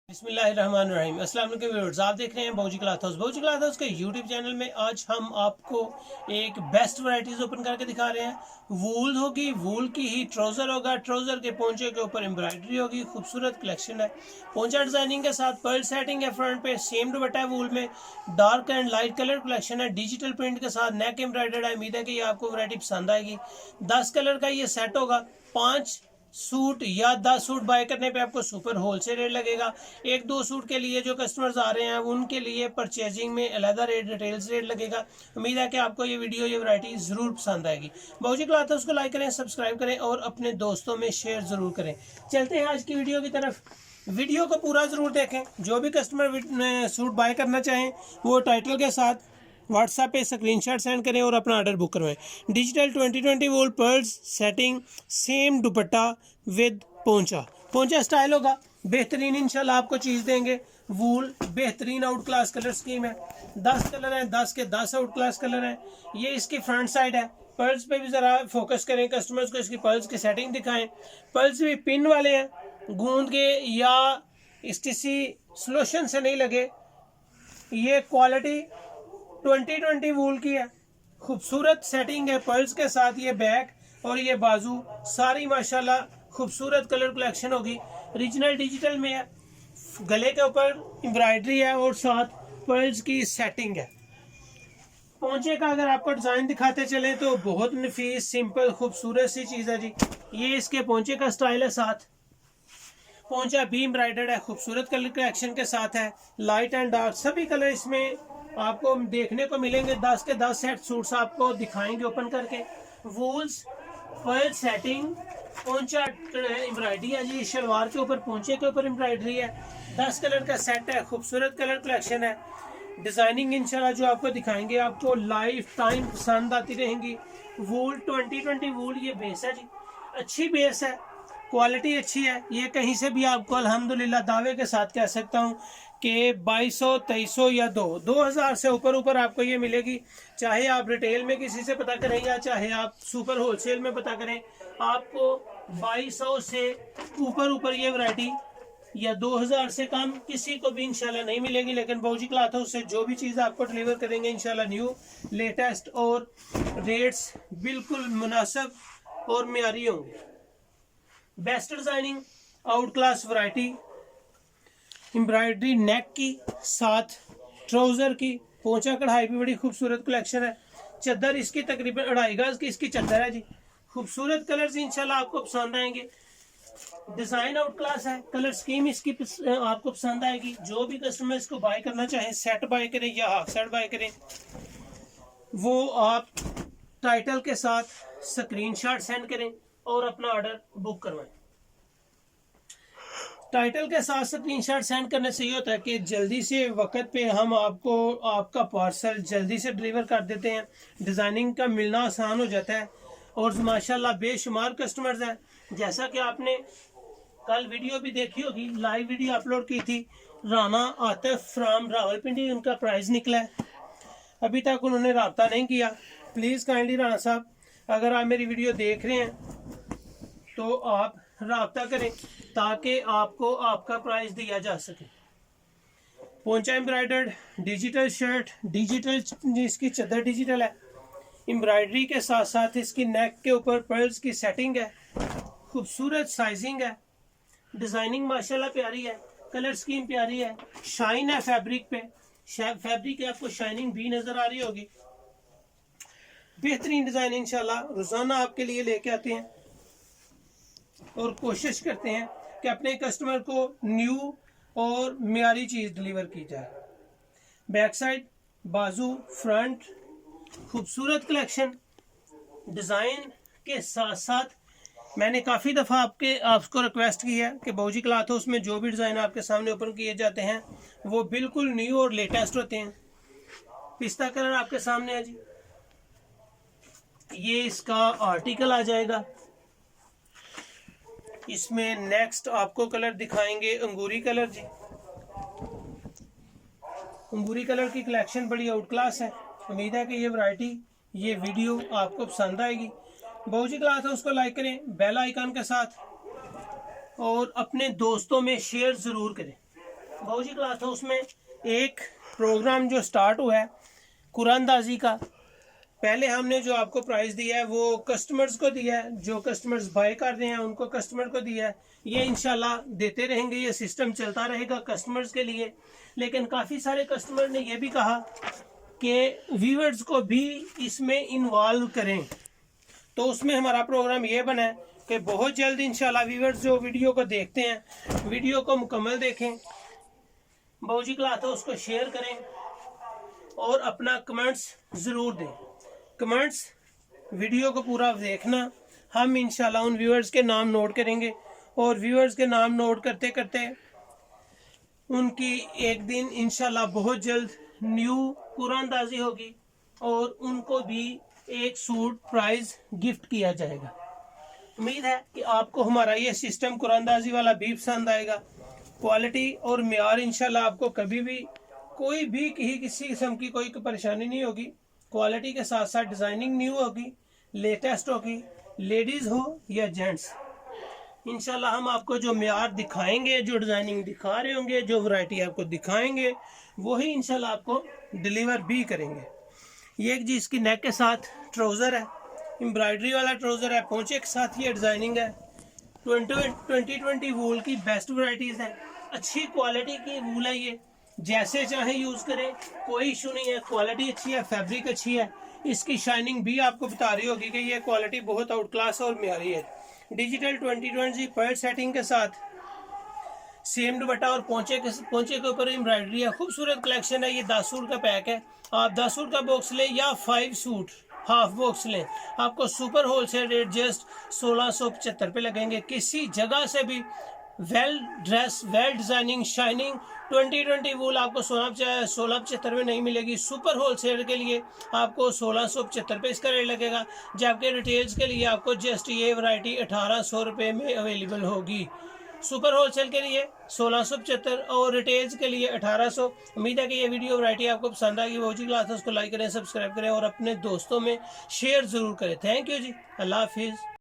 बिस्मिल्लाहिर्रहमानिर्रहीम। अस्सलाम वालेकुम व्यूअर्स, आप देख रहे हैं बाऊजी क्लॉथ हाउस। बाऊजी क्लॉथ हाउस के यूट्यूब चैनल में आज हम आपको एक बेस्ट वैरायटीज ओपन करके दिखा रहे हैं। वूल होगी, वूल की ही ट्राउजर होगा, ट्राउजर के पोंचे के ऊपर एम्ब्रॉयडरी होगी, खूबसूरत कलेक्शन है। पोंचा डिजाइनिंग के साथ पर्ल सेटिंग है, फ्रंट पे सेम दुपट्टा है वूल में, dark and light colour collection है, डिजिटल प्रिंट के साथ नेक एम्ब्रॉयडर्ड है। उम्मीद है कि ये आपको वैरायटी पसंद आएगी। 10 कलर का ये सेट होगा। 5 सूट या 10 सूट बाय करने पे आपको सुपर होलसेल रेट लगेगा। 1-2 सूट के लिए जो कस्टमर्स आ रहे हैं उनके लिए परचेजिंग में अलग रेट, रिटेल्स रेट लगेगा। उम्मीद है कि आपको ये वीडियो, ये वैरायटी जरूर पसंद आएगी। बाऊजी क्लॉथ हाउस को लाइक करें, सब्सक्राइब करें और अपने दोस्तों में शेयर जरूर करें। चलते हैं आज की वीडियो की तरफ। वीडियो को पूरा जरूर देखें। जो भी कस्टमर सूट बाय करना चाहें वो टाइटल के साथ व्हाट्सएप पे स्क्रीनशॉट सेंड करें और अपना ऑर्डर बुक करवाएं। Digital 2020 volt pearls setting, same dupatta with poncho. Poncho style होगा, बेहतरीन इंशाल्लाह आपको चीज़ देंगे। वूल बेहतरीन आउट क्लास कलर स्कीम है। 10 कलर हैं, 10 के 10 आउट क्लास कलर हैं। ये इसकी फ्रंट साइड है। पर्ल्स पे भी ज़रा फोकस करें, कस्टमर्स को इसकी पर्ल्स की सेटिंग दिखाएं। पर्ल्स भी पिन वाले हैं, गूंद के या इस किसी सोल्यूशन से नहीं लगे। ये क्वालिटी 2020 वूल की है। खूबसूरत सेटिंग है पर्ल्स के साथ। ये बैक और ये बाजू सारी माशाल्लाह खूबसूरत कलर कलेक्शन होगी। रीजनल डिजिटल में है, गले के ऊपर एम्ब्रॉयडरी है और साथ पर्ल्स की सेटिंग है। पोंचे का अगर आपको डिजाइन दिखाते चले तो बहुत नफीस, सिंपल, खूबसूरत सी चीज है जी। ये इसके पोंचे का स्टाइल है। साथ पोंचा भी एम्ब्रॉयडर्ड है, खूबसूरत कलर कलेक्शन के साथ है। लाइट एंड डार्क सभी कलर इसमें आपको देखने को मिलेंगे। 10 के 10 सेट सूट्स आपको दिखाएंगे ओपन करके। वूल्स, पर्ल सेटिंग, पोंचा एम्ब्रॉयडरी है जी। शलवार के ऊपर, पोंचे के ऊपर एम्ब्रॉयडरी है। 10 कलर का सेट है, खूबसूरत कलर कलेक्शन है। डिजाइनिंग इंशाल्लाह जो आपको दिखाएंगे आपको लाइफ टाइम पसंद आती रहेंगी। वूल 2020 वूल ये बेस है जी, अच्छी बेस है, क्वालिटी अच्छी है। ये कहीं से भी आपको अल्हम्दुलिल्लाह दावे के साथ कह सकता हूँ कि 2200, 2300 या 2000 से ऊपर आपको ये मिलेगी। चाहे आप रिटेल में किसी से पता करें या चाहे आप सुपर होलसेल में पता करें, आपको 2200 से ऊपर ये वैरायटी या 2000 से कम किसी को भी इंशाल्लाह नहीं मिलेगी। लेकिन बाऊजी क्लॉथ हाउस से जो भी चीज़ आपको डिलीवर करेंगे इंशाल्लाह न्यू, लेटेस्ट और रेट्स बिल्कुल मुनासिब और मियारी होंगे। Best designing, out class variety, embroidery नेक की, साथ ट्राउजर की, पोंचा कढ़ाई भी बड़ी खूबसूरत कलेक्शन है। चादर इसकी तकरीबन 2.5 गज की इसकी चादर है जी। खूबसूरत कलर्स इंशाल्लाह आपको पसंद आएंगे। डिजाइन आउट क्लास है, कलर स्कीम इसकी आपको पसंद आएगी। जो भी कस्टमर इसको बाय करना चाहे, सेट बाय करें या हाफ सेट बाय करें, वो आप टाइटल के साथ स्क्रीनशॉट सेंड करें और अपना ऑर्डर बुक करवाएं। टाइटल के साथ स्क्रीनशॉट सेंड करने से ये होता है कि जल्दी से वक्त पे हम आपको आपका पार्सल जल्दी से डिलीवर कर देते हैं। डिज़ाइनिंग का मिलना आसान हो जाता है और माशाल्लाह बेशुमार कस्टमर्स हैं। जैसा कि आपने कल वीडियो भी देखी होगी, लाइव वीडियो अपलोड की थी। राना आतिफ फ्राम रावलपिंडी उनका प्राइस निकला है। अभी तक उन्होंने रब्ता नहीं किया। प्लीज़ काइंडली राना साहब, अगर आप मेरी वीडियो देख रहे हैं तो आप रब्ता करें ताकि आपको आपका प्राइस दिया जा सके। पोंचा एम्ब्रॉयडर्ड डिजिटल शर्ट, डिजिटल इसकी चादर डिजिटल है। एम्ब्रॉयडरी के साथ साथ इसकी नेक के ऊपर पर्ल्स की सेटिंग है। खूबसूरत साइजिंग है, डिजाइनिंग माशाल्लाह प्यारी है, कलर स्कीम प्यारी है। शाइन है फैब्रिक पे, फैब्रिक आपको शाइनिंग भी नजर आ रही होगी। बेहतरीन डिजाइन इंशाल्लाह रोजाना आपके लिए लेके आते हैं और कोशिश करते हैं कि अपने कस्टमर को न्यू और मियारी चीज़ डिलीवर की जाए। बैक साइड, बाजू, फ्रंट, खूबसूरत कलेक्शन। डिज़ाइन के साथ साथ मैंने काफ़ी दफ़ा आपको रिक्वेस्ट की है कि बाऊजी क्लॉथ हाउस में जो भी डिज़ाइन आपके सामने ओपन किए जाते हैं वो बिल्कुल न्यू और लेटेस्ट होते हैं। पिस्ता कलर आपके सामने है जी, ये इसका आर्टिकल आ जाएगा। इसमें नेक्स्ट आपको कलर दिखाएंगे अंगूरी कलर जी। अंगूरी कलर की कलेक्शन बड़ी आउट क्लास है। उम्मीद है कि ये वैरायटी, ये वीडियो आपको पसंद आएगी। बाऊजी क्लॉथ हाउस को लाइक करें बेल आइकन के साथ और अपने दोस्तों में शेयर ज़रूर करें। बाबूजी क्लॉथ हाउस में एक प्रोग्राम जो स्टार्ट हुआ है कुरानदाजी का। पहले हमने जो आपको प्राइस दिया है वो कस्टमर्स को दिया है, जो कस्टमर्स बाय कर रहे हैं उनको कस्टमर को दिया है। ये इंशाल्लाह देते रहेंगे, ये सिस्टम चलता रहेगा कस्टमर्स के लिए। लेकिन काफ़ी सारे कस्टमर ने ये भी कहा कि व्यूअर्स को भी इसमें इन्वॉल्व करें, तो उसमें हमारा प्रोग्राम ये बना है कि बहुत जल्द इंशाल्लाह व्यूअर्स जो वीडियो को देखते हैं वीडियो को मुकम्मल देखें, बाबूजी क्लॉथ हाउस को शेयर करें और अपना कमेंट्स ज़रूर दें। कमेंट्स वीडियो को पूरा देखना, हम इंशाल्लाह उन व्यूअर्स के नाम नोट करेंगे और व्यूअर्स के नाम नोट करते करते उनकी एक दिन इंशाल्लाह बहुत जल्द न्यू कुरानदाजी होगी और उनको भी एक सूट प्राइज गिफ्ट किया जाएगा। उम्मीद है कि आपको हमारा ये सिस्टम कुरानदाजी वाला भी पसंद आएगा। क्वालिटी और मियार इंशाल्लाह आपको कभी भी कोई भी किसी किस्म की कोई परेशानी नहीं होगी। क्वालिटी के साथ साथ डिज़ाइनिंग न्यू होगी, लेटेस्ट होगी, लेडीज़ हो या जेंट्स। इंशाल्लाह हम आपको जो मियार दिखाएंगे, जो डिज़ाइनिंग दिखा रहे होंगे, जो वैरायटी आपको दिखाएंगे वही इंशाल्लाह आपको डिलीवर भी करेंगे। ये एक जी इसकी नेक के साथ ट्राउज़र है, एम्ब्रॉयडरी वाला ट्राउज़र है, पोंचे के साथ ये डिज़ाइनिंग है। 2020 वूल की बेस्ट वैरायटीज़ हैं, अच्छी क्वालिटी की वूल है। ये जैसे चाहे यूज़ करें, कोई इशू नहीं है। क्वालिटी अच्छी है, फैब्रिक अच्छी है, इसकी शाइनिंग भी आपको बता रही होगी कि ये क्वालिटी बहुत आउट क्लास और म्यारी है। डिजिटल 2020 पर्ल सेटिंग के साथ सेम दुपट्टा और पोंचे के ऊपर एम्ब्रॉयडरी है। खूबसूरत कलेक्शन है। ये 10 सूट का पैक है, आप 10 सूट का बॉक्स लें या 5 सूट हाफ बॉक्स लें, आपको सुपर होलसेल रेट जस्ट 1675 पे लगेंगे। किसी जगह से भी well dress, well designing, shining 2020 वूल आपको 1675 में नहीं मिलेगी। सुपर होलसेल के लिए आपको 1675 पे इसका रेट लगेगा, जबकि रिटेल्स के लिए आपको जस्ट ये वैरायटी 1800 रुपये में अवेलेबल होगी। सुपर होलसेल के लिए 1675 और रिटेल्स के लिए 1800। उम्मीद है कि ये वीडियो वैरायटी आपको पसंद आएगी। बाबूजी क्लॉथ हाउस को लाइक करें, सब्सक्राइब करें और अपने दोस्तों में शेयर ज़रूर करें। थैंक यू जी, अल्लाह हाफिज़।